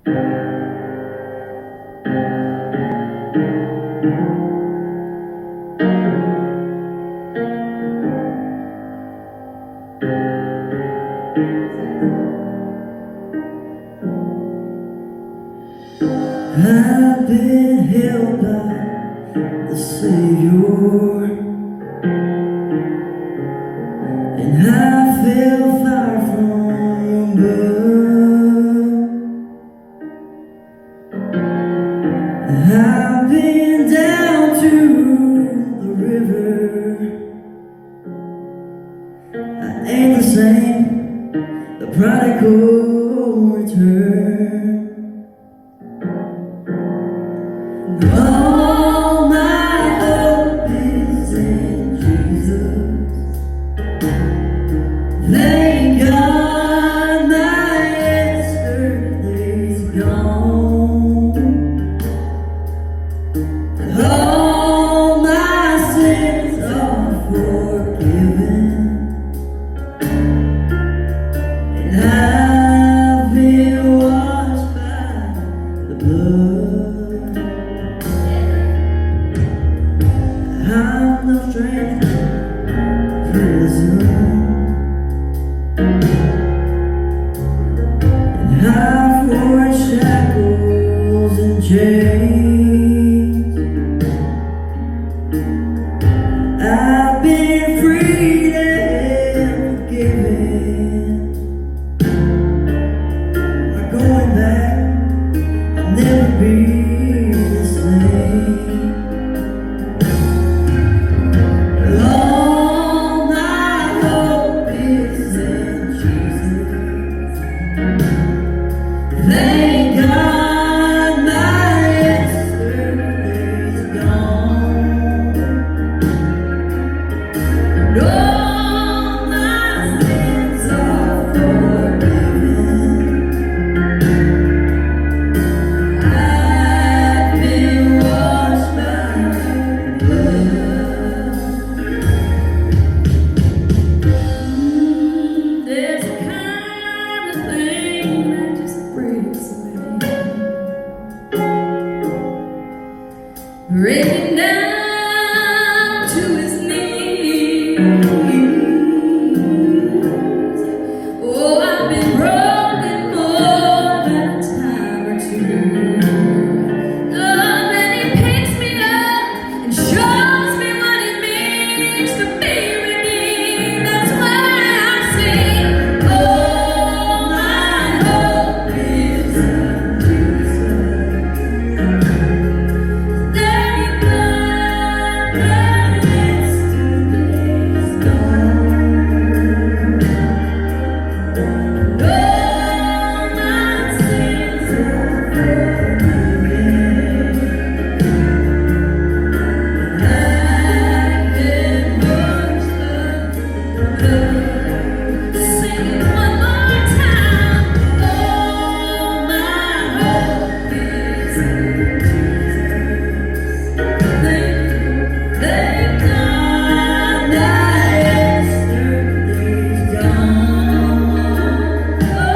I've been held by the Savior, and I fell far from above. I've been down to the river. I ain't the same, the prodigal return. All my hope is in Jesus. Thank God my yesterday's gone. All my sins are forgiven, and I've been washed by the blood. I'm no stranger to prison, and I've worn shackles and chains. I've been freed and forgiven. I'm going back, I'll never be the same. Thank God my yesterday's gone. And all my sins are forgiven. I've been washed by blood. There's a kind of thing that just breaks me, breaking down to his knees. Oh, I've been broken more than a time or two. Oh, and he picks me up and shows me what it means to be redeemed. That's why I sing. Oh, my hope is in Jesus. Thank God my yesterday's gone. All my sins are forgiven. I've been washed by blood. Sing it one more time. All my hope is in Jesus. Thank God my yesterday's gone. Oh,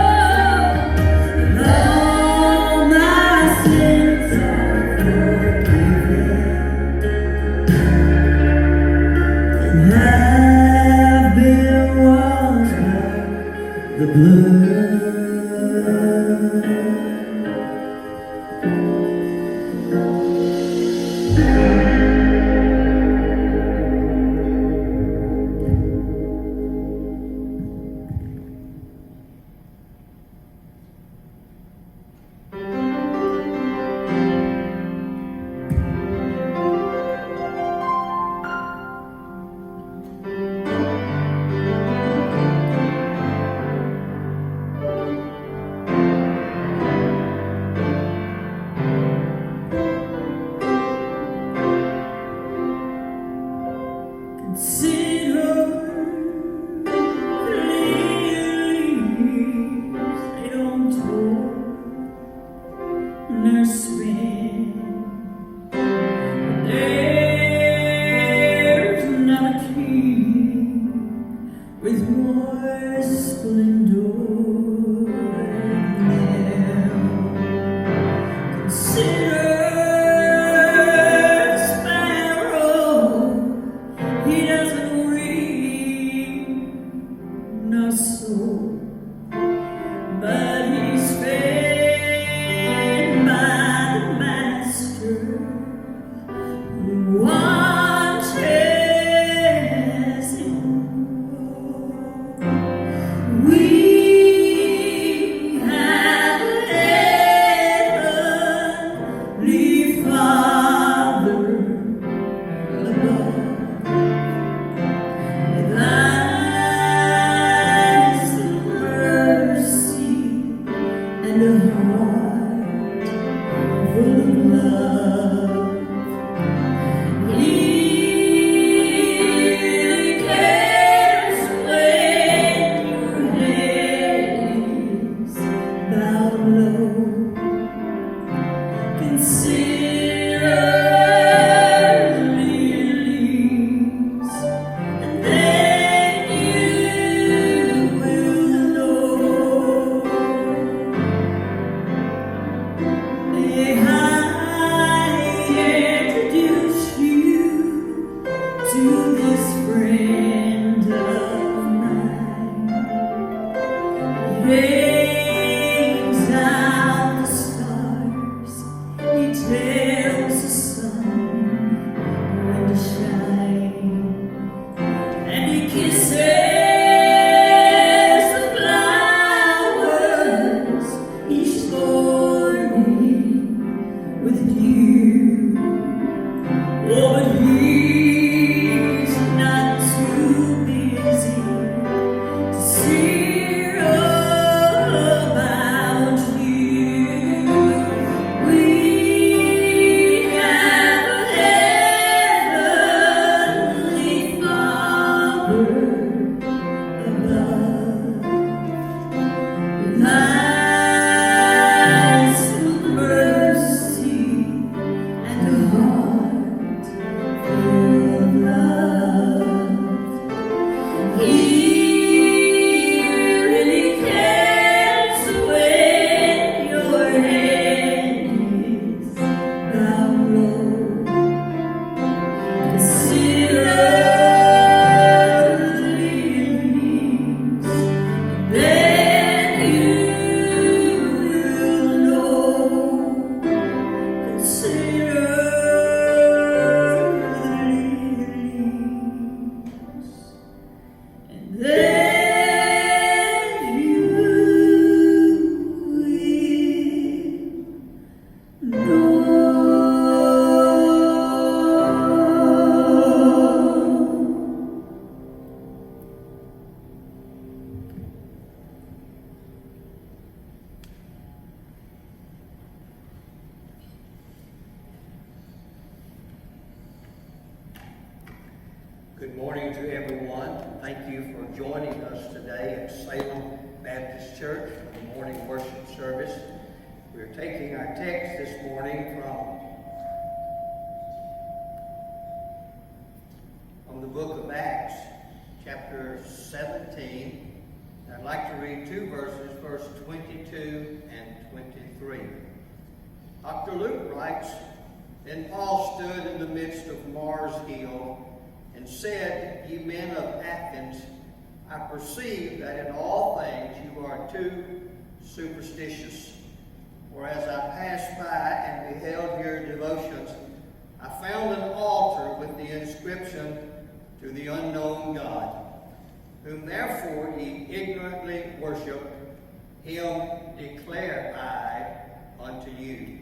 and a heart full of love. He cares when your head is bowed low. Consider the lilies, and then you will know. May I introduce you to this friend of mine? He hangs out the stars, he tells the sun when to shine, and he kisses the flowers each morning with dew. Oh, but he's not too busy to see about you. We have a heavenly Father above, with eyes full of mercy and a heart full of love. He really cares when your head is bowed low. Consider the lilies, then you will know. Consider the lilies, and then you will know. Good morning to everyone. Thank you for joining us today at Salem Baptist Church for the morning worship service. We're taking our text this morning from the book of Acts, chapter 17. I'd like to read two verses, verse 22 and 23. Dr. Luke writes, "Then Paul stood in the midst of Mars Hill and said, Ye men of Athens, I perceive that in all things you are too superstitious. For as I passed by and beheld your devotions, I found an altar with the inscription, To the unknown God, whom therefore ye ignorantly worship, him declare I unto you."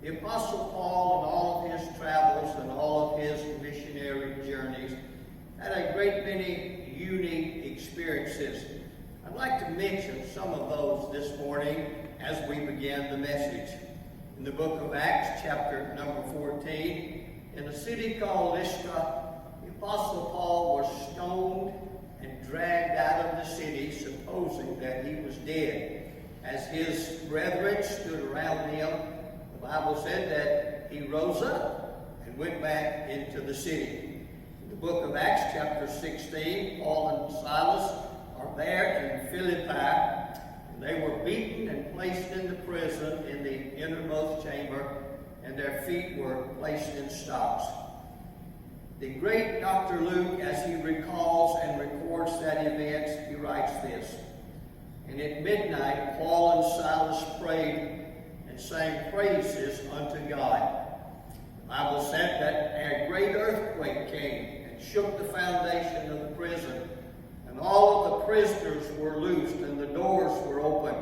The Apostle Paul, in all of his travels and all of his missionary journeys, had a great many unique experiences. I'd like to mention some of those this morning as we begin the message. In the book of Acts, chapter number 14, in a city called Lystra, the Apostle Paul was stoned and dragged out of the city, supposing that he was dead. As his brethren stood around him, the Bible said that he rose up and went back into the city. In the book of Acts, chapter 16, Paul and Silas are there in Philippi, and they were beaten and placed into prison in the innermost chamber, and their feet were placed in stocks. The great Dr. Luke, as he recalls and records that event, he writes this, "And at midnight Paul and Silas prayed and sang praises unto God." The Bible said that a great earthquake came and shook the foundation of the prison, and all of the prisoners were loosed and the doors were open.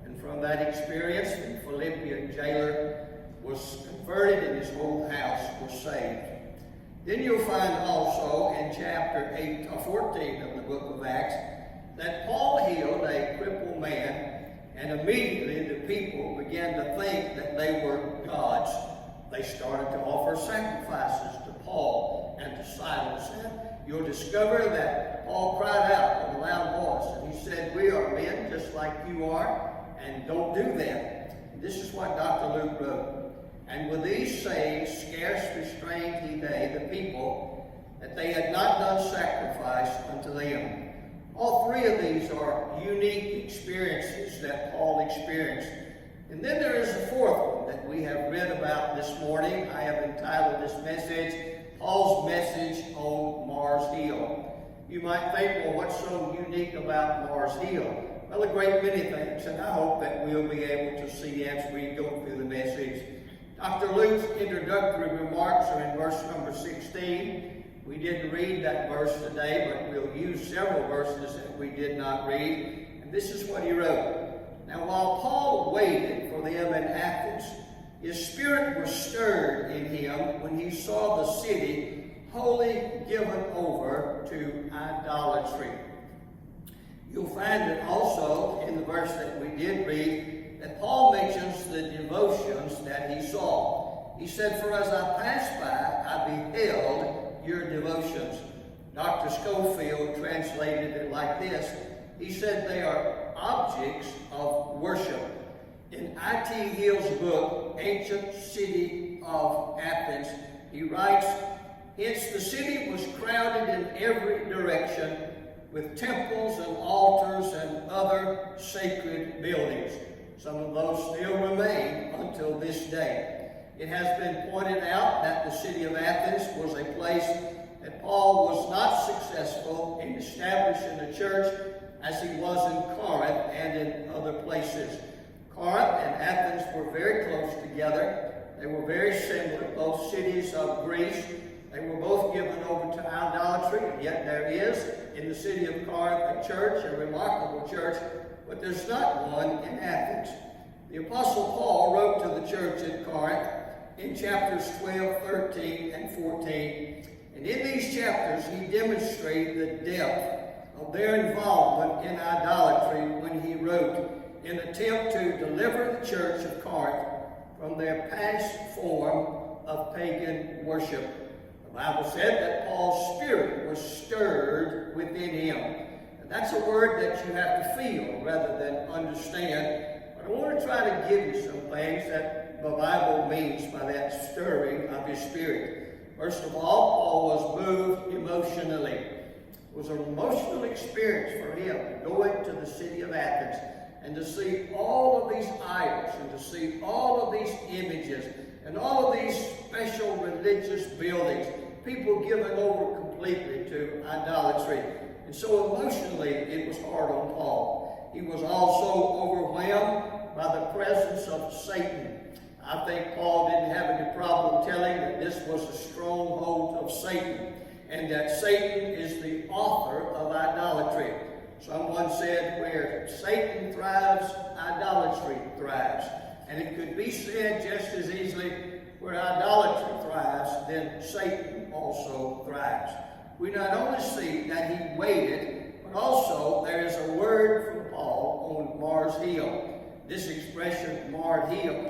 And from that experience, the Philippian jailer was converted and his whole house was saved. Then you'll find also in chapter 14 of the book of Acts that Paul healed a crippled man, and And immediately the people began to think that they were gods. They started to offer sacrifices to Paul and to Silas. And you'll discover that Paul cried out with a loud voice, and he said, "We are men just like you are, and don't do that." And this is what Dr. Luke wrote. "And with these sayings scarce restrained he the people, that they had not done sacrifice unto them." All three of these are unique experiences that Paul experienced. And then there is a fourth one that we have read about this morning. I have entitled this message, Paul's Message on Mars Hill. You might think, well, what's so unique about Mars Hill? Well, a great many things, and I hope that we'll be able to see as we go through the message. Dr. Luke's introductory remarks are in verse number 16. We didn't read that verse today, but we'll use several verses that we did not read. And this is what he wrote. "Now while Paul waited for them in Athens, his spirit was stirred in him when he saw the city wholly given over to idolatry." You'll find it also in the verse that we did read that Paul mentions the devotions that he saw. He said, "For as I passed by, I beheld your devotions." Dr. Schofield translated it like this. He said they are objects of worship. In I.T. Hill's book, Ancient City of Athens, he writes, "Hence the city was crowded in every direction with temples and altars and other sacred buildings." Some of those still remain until this day. It has been pointed out that the city of Athens was a place that Paul was not successful in establishing a church as he was in Corinth and in other places. Corinth and Athens were very close together. They were very similar, both cities of Greece. They were both given over to idolatry, and yet there is in the city of Corinth a church, a remarkable church, but there's not one in Athens. The Apostle Paul wrote to the church in Corinth in chapters 12, 13, and 14. And in these chapters, he demonstrated the depth of their involvement in idolatry when he wrote, in an attempt to deliver the church of Corinth from their past form of pagan worship. The Bible said that Paul's spirit was stirred within him. And that's a word that you have to feel rather than understand. But I want to try to give you some things that the Bible means by that stirring of his spirit. First of all, Paul was moved emotionally. It was an emotional experience for him to go into the city of Athens and to see all of these idols and to see all of these images and all of these special religious buildings, people given over completely to idolatry. And so emotionally, it was hard on Paul. He was also overwhelmed by the presence of Satan. I think Paul didn't have any problem telling that this was a stronghold of Satan, and that Satan is the author of idolatry. Someone said, where Satan thrives, idolatry thrives. And it could be said just as easily, where idolatry thrives, then Satan also thrives. We not only see that he waited, but also there is a word from Paul on Mars Hill. This expression, Mars Hill,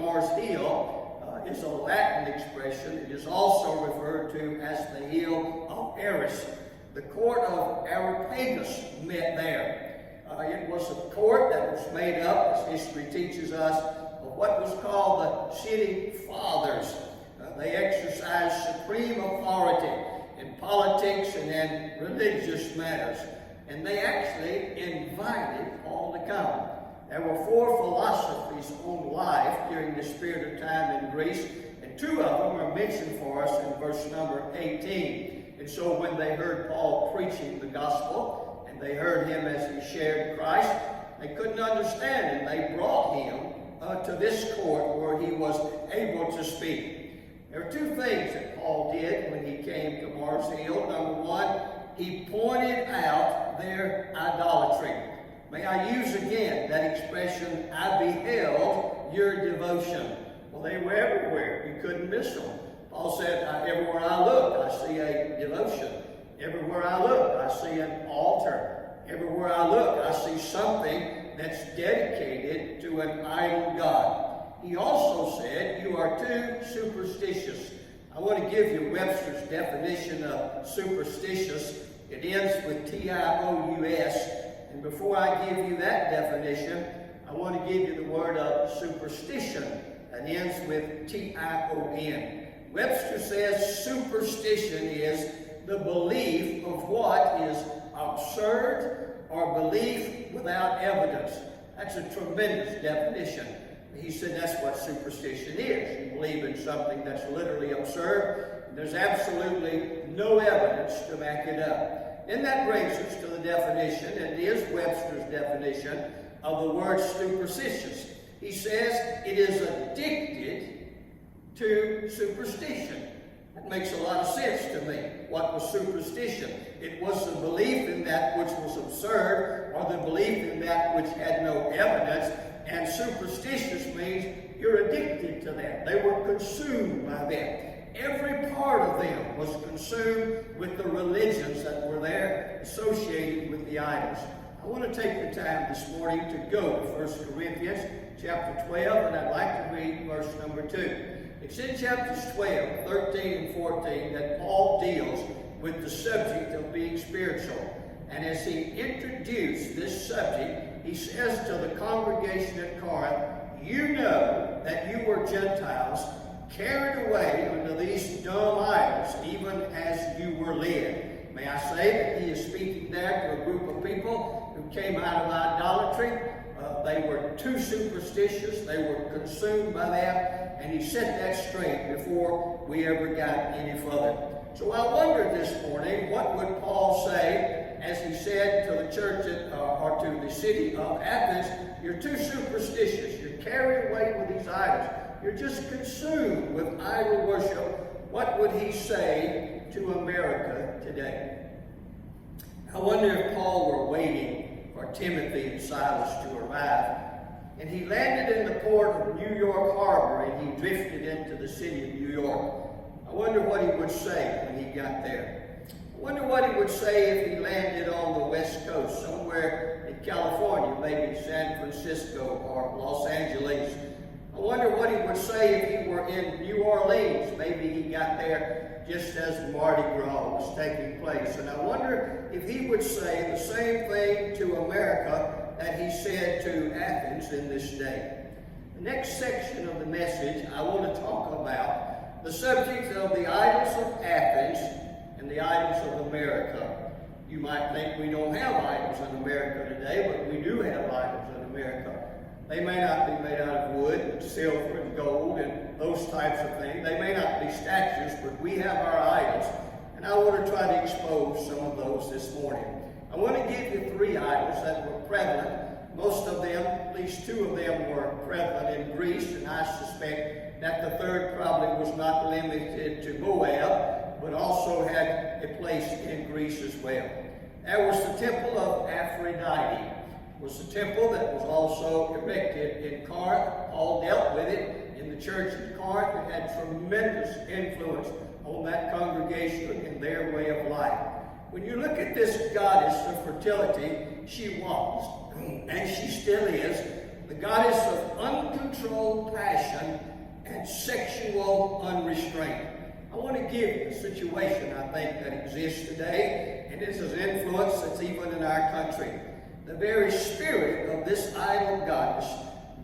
is a Latin expression. It is also referred to as the Hill of Eris. The court of Areopagus met there. It was a court that was made up, as history teaches us, of what was called the city fathers. They exercised supreme authority in politics and in religious matters. And they actually invited Paul to come. There were 4 philosophies on life during this period of time in Greece, and 2 of them are mentioned for us in verse number 18. And so when they heard Paul preaching the gospel, and they heard him as he shared Christ, they couldn't understand, and they brought him to this court where he was able to speak. There are 2 things that Paul did when he came to Mars Hill. Number 1, he pointed out their idolatry. May I use again that expression, I beheld your devotion. Well, they were everywhere. You couldn't miss them. Paul said, everywhere I look, I see a devotion. Everywhere I look, I see an altar. Everywhere I look, I see something that's dedicated to an idol god. He also said, you are too superstitious. I want to give you Webster's definition of superstitious. It ends with T-I-O-U-S. And before I give you that definition, I want to give you the word of superstition that ends with T-I-O-N. Webster says superstition is the belief of what is absurd or belief without evidence. That's a tremendous definition. He said that's what superstition is. You believe in something that's literally absurd, and there's absolutely no evidence to back it up. And that brings us to the definition, and it is Webster's definition of the word superstitious. He says it is addicted to superstition. That makes a lot of sense to me. What was superstition? It was the belief in that which was absurd, or the belief in that which had no evidence. And superstitious means you're addicted to that. They were consumed by that. Every part of them was consumed with the religions that were there associated with the idols. I want to take the time this morning to go to 1 Corinthians chapter 12, and I'd like to read verse number 2. It's in chapters 12, 13, and 14 that Paul deals with the subject of being spiritual. And as he introduced this subject, he says to the congregation at Corinth, you know that you were Gentiles, carried away unto these dumb idols, even as you were led. May I say that he is speaking there to a group of people who came out of idolatry. They were too superstitious. They were consumed by that. And he set that straight before we ever got any further. So I wonder this morning, what would Paul say as he said to the church or to the city of Athens, you're too superstitious. You're carried away with these idols. You're just consumed with idol worship. What would he say to America today? I wonder if Paul were waiting for Timothy and Silas to arrive. And he landed in the port of New York Harbor, and he drifted into the city of New York. I wonder what he would say when he got there. I wonder what he would say if he landed on the West Coast, somewhere in California, maybe San Francisco or Los Angeles. I wonder what he would say if he were in New Orleans. Maybe he got there just as Mardi Gras was taking place. And I wonder if he would say the same thing to America that he said to Athens in this day. The next section of the message, I want to talk about the subject of the idols of Athens and the idols of America. You might think we don't have idols in America today, but we do have idols in America. They may not be made out of wood and silver and gold and those types of things. They may not be statues, but we have our idols. And I want to try to expose some of those this morning. I want to give you 3 idols that were prevalent. Most of them, at least 2 of them, were prevalent in Greece, and I suspect that the third probably was not limited to Moab, but also had a place in Greece as well. There was the temple of Aphrodite. It was a temple that was also erected in Corinth. Paul dealt with it in the church at Corinth. It had tremendous influence on that congregation and their way of life. When you look at this goddess of fertility, she was, and she still is, the goddess of uncontrolled passion and sexual unrestraint. I want to give you a situation, I think, that exists today, and this is influence that's even in our country. The very spirit of this idol goddess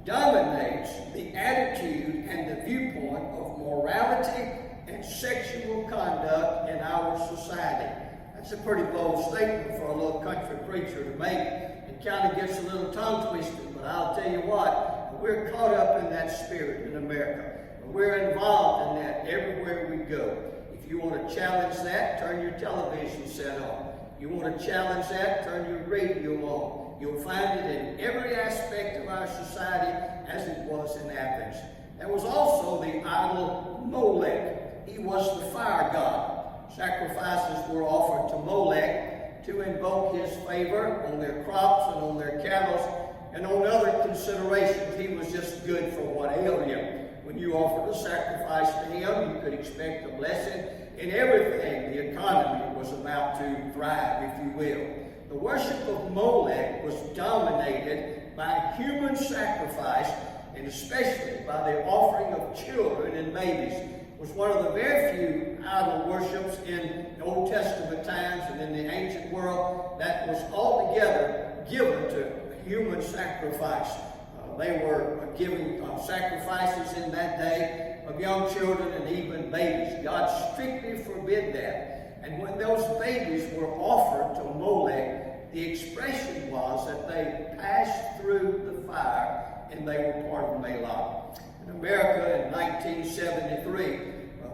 dominates the attitude and the viewpoint of morality and sexual conduct in our society. That's a pretty bold statement for a little country preacher to make. It kind of gets a little tongue twisted, but I'll tell you what, we're caught up in that spirit in America. We're involved in that everywhere we go. If you want to challenge that, turn your television set on. You want to challenge that, turn your radio on. You'll find it in every aspect of our society as it was in Athens. There was also the idol Molech. He was the fire god. Sacrifices were offered to Molech to invoke his favor on their crops and on their cattle and on other considerations. He was just good for what ailed him. When you offered a sacrifice to him, you could expect a blessing in everything. The economy was about to thrive, if you will. The worship of Molech was dominated by human sacrifice, and especially by the offering of children and babies. It was one of the very few idol worships in Old Testament times and in the ancient world that was altogether given to human sacrifice. They were giving sacrifices in that day of young children and even babies. God strictly forbid that. And when those babies were offered to Molech, the expression was that they passed through the fire and they were part of Malach. In America in 1973,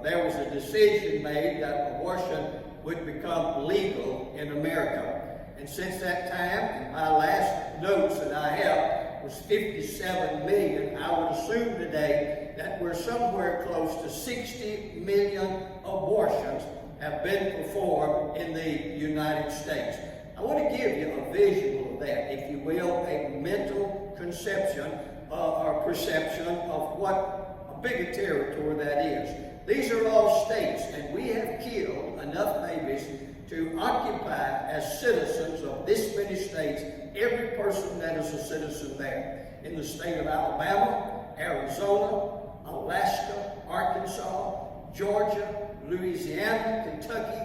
there was a decision made that abortion would become legal in America. And since that time, in my last notes that I have was 57 million, I would assume today that we're somewhere close to 60 million abortions have been performed in the United States. I want to give you a visual of that, if you will, a mental conception or perception of what a big territory that is. These are all states, and we have killed enough babies to occupy as citizens of this many states every person that is a citizen there. In the state of Alabama, Arizona, Alaska, Arkansas, Georgia, Louisiana, Kentucky,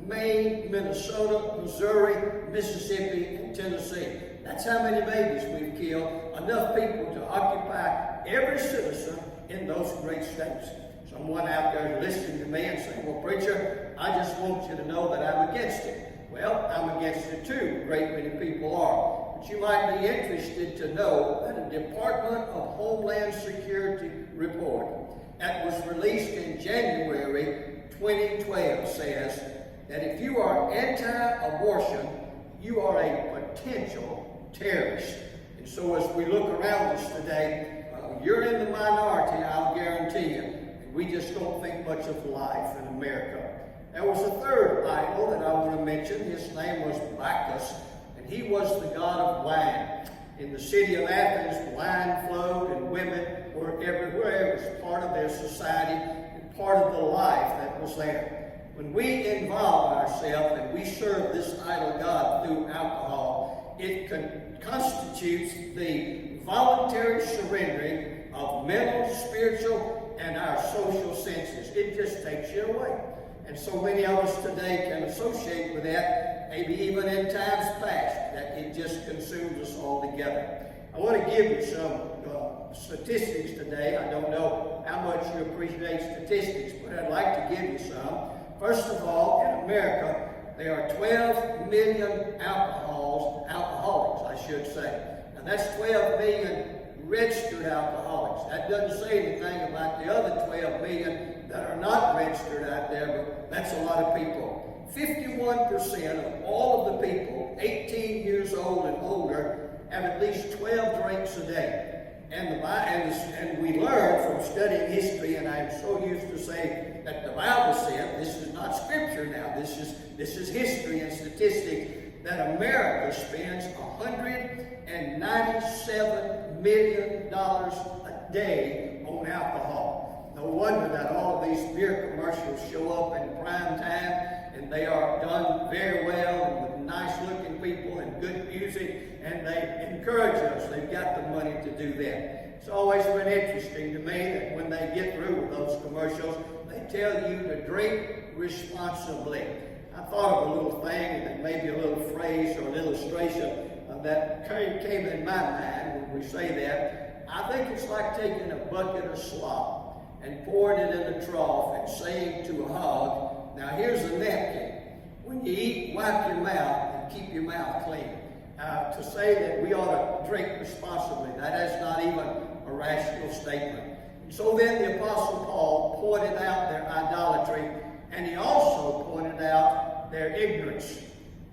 Maine, Minnesota, Missouri, Mississippi, and Tennessee. That's how many babies we've killed, enough people to occupy every citizen in those great states. Someone out there listening to me and saying, well, preacher, I just want you to know that I'm against it. Well, I'm against it too. A great many people are. But you might be interested to know that a Department of Homeland Security report that was released in January 2012 says that if you are anti-abortion, you are a potential terrorist. And so as we look around us today, you're in the minority, I'll guarantee you. And we just don't think much of life in America. There was a third idol that I want to mention. His name was Bacchus, and he was the god of wine. In the city of Athens, wine flowed and women were everywhere. It was part of their society and part of the life that was there. When we involve ourselves and we serve this idol god through alcohol, it constitutes the voluntary surrendering of mental, spiritual, and our social senses. It just takes you away. And so many of us today can associate with that, maybe even in times past, that it just consumes us altogether. I want to give you some statistics today. I don't know how much you appreciate statistics, but I'd like to give you some. First of all, in America, there are 12 million alcoholics, I should say. And that's 12 million registered alcoholics. That doesn't say anything about the other 12 million that are not registered out there, but that's a lot of people. 51% of all of the people 18 years old and older have at least 12 drinks a day. And we learn from studying history, and I'm so used to saying that the Bible said, this is not scripture now, this is history and statistics, that America spends $197 million a day on alcohol. No wonder that all of these beer commercials show up in prime time, and they are done very well with nice-looking people and good music, and they encourage us. They've got the money to do that. It's always been interesting to me that when they get through with those commercials, they tell you to drink responsibly. I thought of a little thing, that maybe a little phrase or an illustration that came in my mind when we say that. I think it's like taking a bucket of slop and pouring it in a trough and saying to a hog, now here's a napkin. When you eat, wipe your mouth and keep your mouth clean. To say that we ought to drink responsibly, that is not even a rational statement. And so then the Apostle Paul pointed out their idolatry, and he also pointed out their ignorance.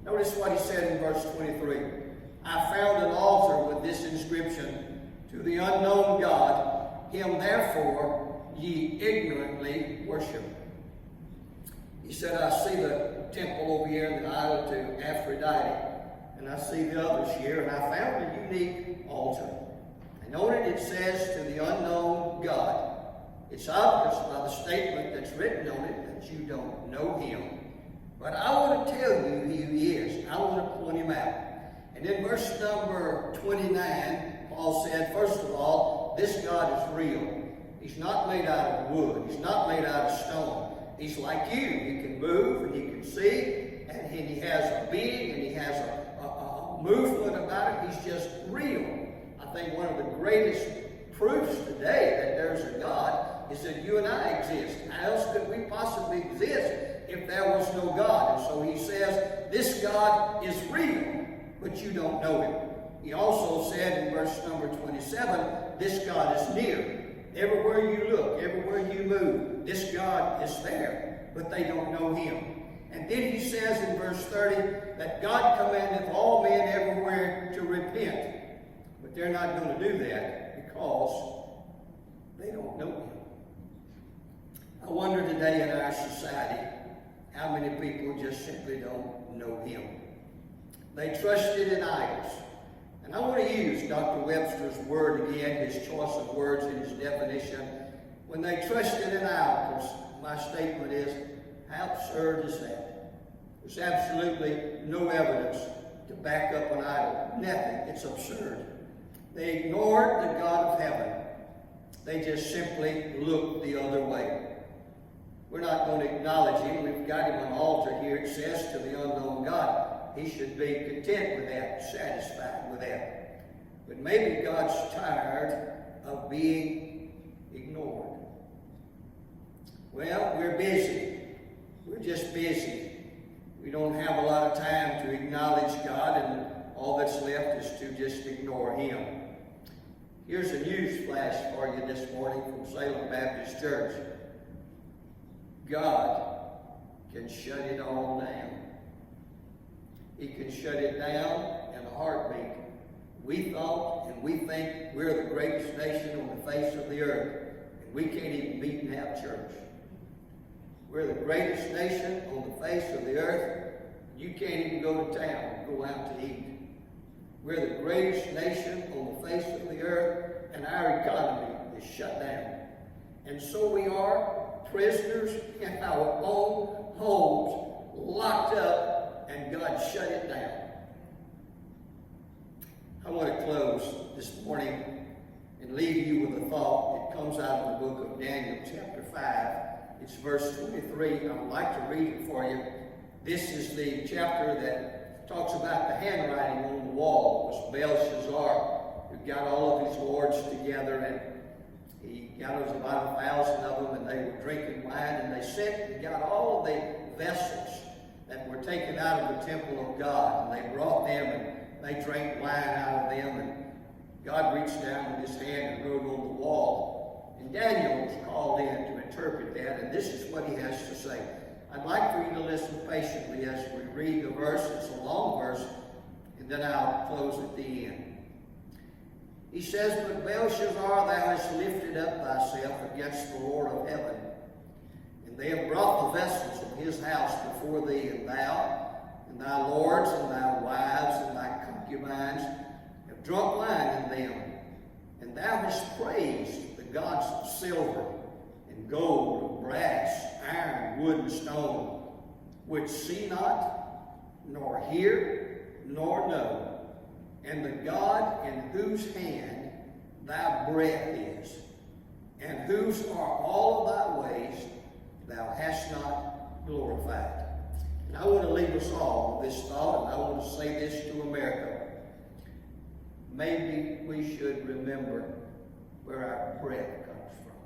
Notice what he said in verse 23. I found an altar with this inscription, to the unknown God, him therefore ye ignorantly worship. He said, I see the temple over here and the idol to Aphrodite, and I see the others here, and I found a unique altar. And on it says, to the unknown God. It's obvious by the statement that's written on it that you don't know him. But I want to tell you who he is. I want to point him out. And in verse number 29, Paul said, first of all, this God is real. He's not made out of wood. He's not made out of stone. He's like you. He can move and he can see, and he has a being and he has a movement about it. He's just real. I think one of the greatest proofs today that there's a God is that you and I exist. How else could we possibly exist if there was no God? And so he says, this God is real, but you don't know him. He also said in verse number 27, this God is near. Everywhere you look, everywhere you move, this God is there, but they don't know him. And then he says in verse 30 that God commandeth all men everywhere to repent. But they're not going to do that because they don't know him. I wonder today in our society how many people just simply don't know him. They trusted in idols. And I want to use Dr. Webster's word again, his choice of words in his definition. When they trusted in idols, my statement is, how absurd is that? There's absolutely no evidence to back up an idol. Nothing. It's absurd. They ignored the God of heaven. They just simply looked the other way. We're not going to acknowledge him. We've got him on the altar here. It says to the unknown God. He should be content with that, satisfied with that. But maybe God's tired of being ignored. Well, we're busy. We're just busy. We don't have a lot of time to acknowledge God, and all that's left is to just ignore him. Here's a news flash for you this morning from Salem Baptist Church. God can shut it all down. He can shut it down in a heartbeat. We thought and we think we're the greatest nation on the face of the earth, and we can't even meet and have church. We're the greatest nation on the face of the earth. You can't even go to town and go out to eat. We're the greatest nation on the face of the earth, and our economy is shut down. And so we are prisoners in our own homes, locked up, and God shut it down. I want to close this morning and leave you with a thought. It comes out of the book of Daniel, chapter 5. It's verse 23. I would like to read it for you. This is the chapter that talks about the handwriting on the wall. It was Belshazzar who got all of his lords together, and he got about 1,000 of them, and they were drinking wine, and they sent and got all of the vessels that were taken out of the temple of God, and they brought them, and they drank wine out of them, and God reached down with his hand and wrote on the wall. And Daniel was called in to interpret that, and this is what he has to say. I'd like for you to listen patiently as we read the verse. It's a long verse, and then I'll close at the end. He says, But Belshazzar, thou hast lifted up thyself against the Lord of heaven, and they have brought the vessels of his house before thee, and thou, and thy lords, and thy wives, and thy concubines have drunk wine in them. And thou hast praised the gods of silver, and gold, and brass, iron, wood, and stone, which see not, nor hear, nor know, and the God in whose hand thy breath is, and whose are all of thy ways, thou hast not glorified. And I want to leave us all with this thought, and I want to say this to America. Maybe we should remember where our breath comes from.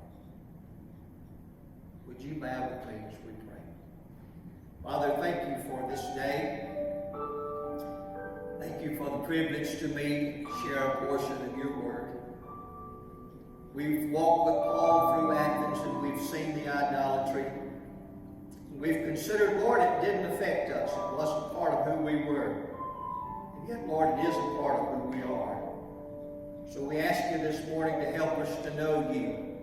Would you bow with me as we pray? Father, thank you for this day. Thank you for the privilege to me to share a portion of your word. We've walked with Paul through Athens, and we've seen the idolatry. We've considered, Lord, it didn't affect us. It wasn't part of who we were. And yet, Lord, it is a part of who we are. So we ask you this morning to help us to know you.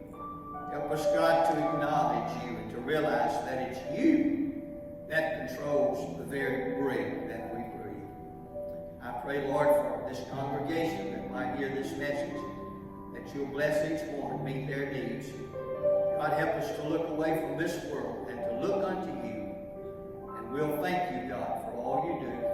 Help us, God, to acknowledge you and to realize that it's you that controls the very breath that we breathe. I pray, Lord, for this congregation that might hear this message, that you'll bless each one, meet their needs. God, help us to look away from this world and to look unto you. And we'll thank you, God, for all you do.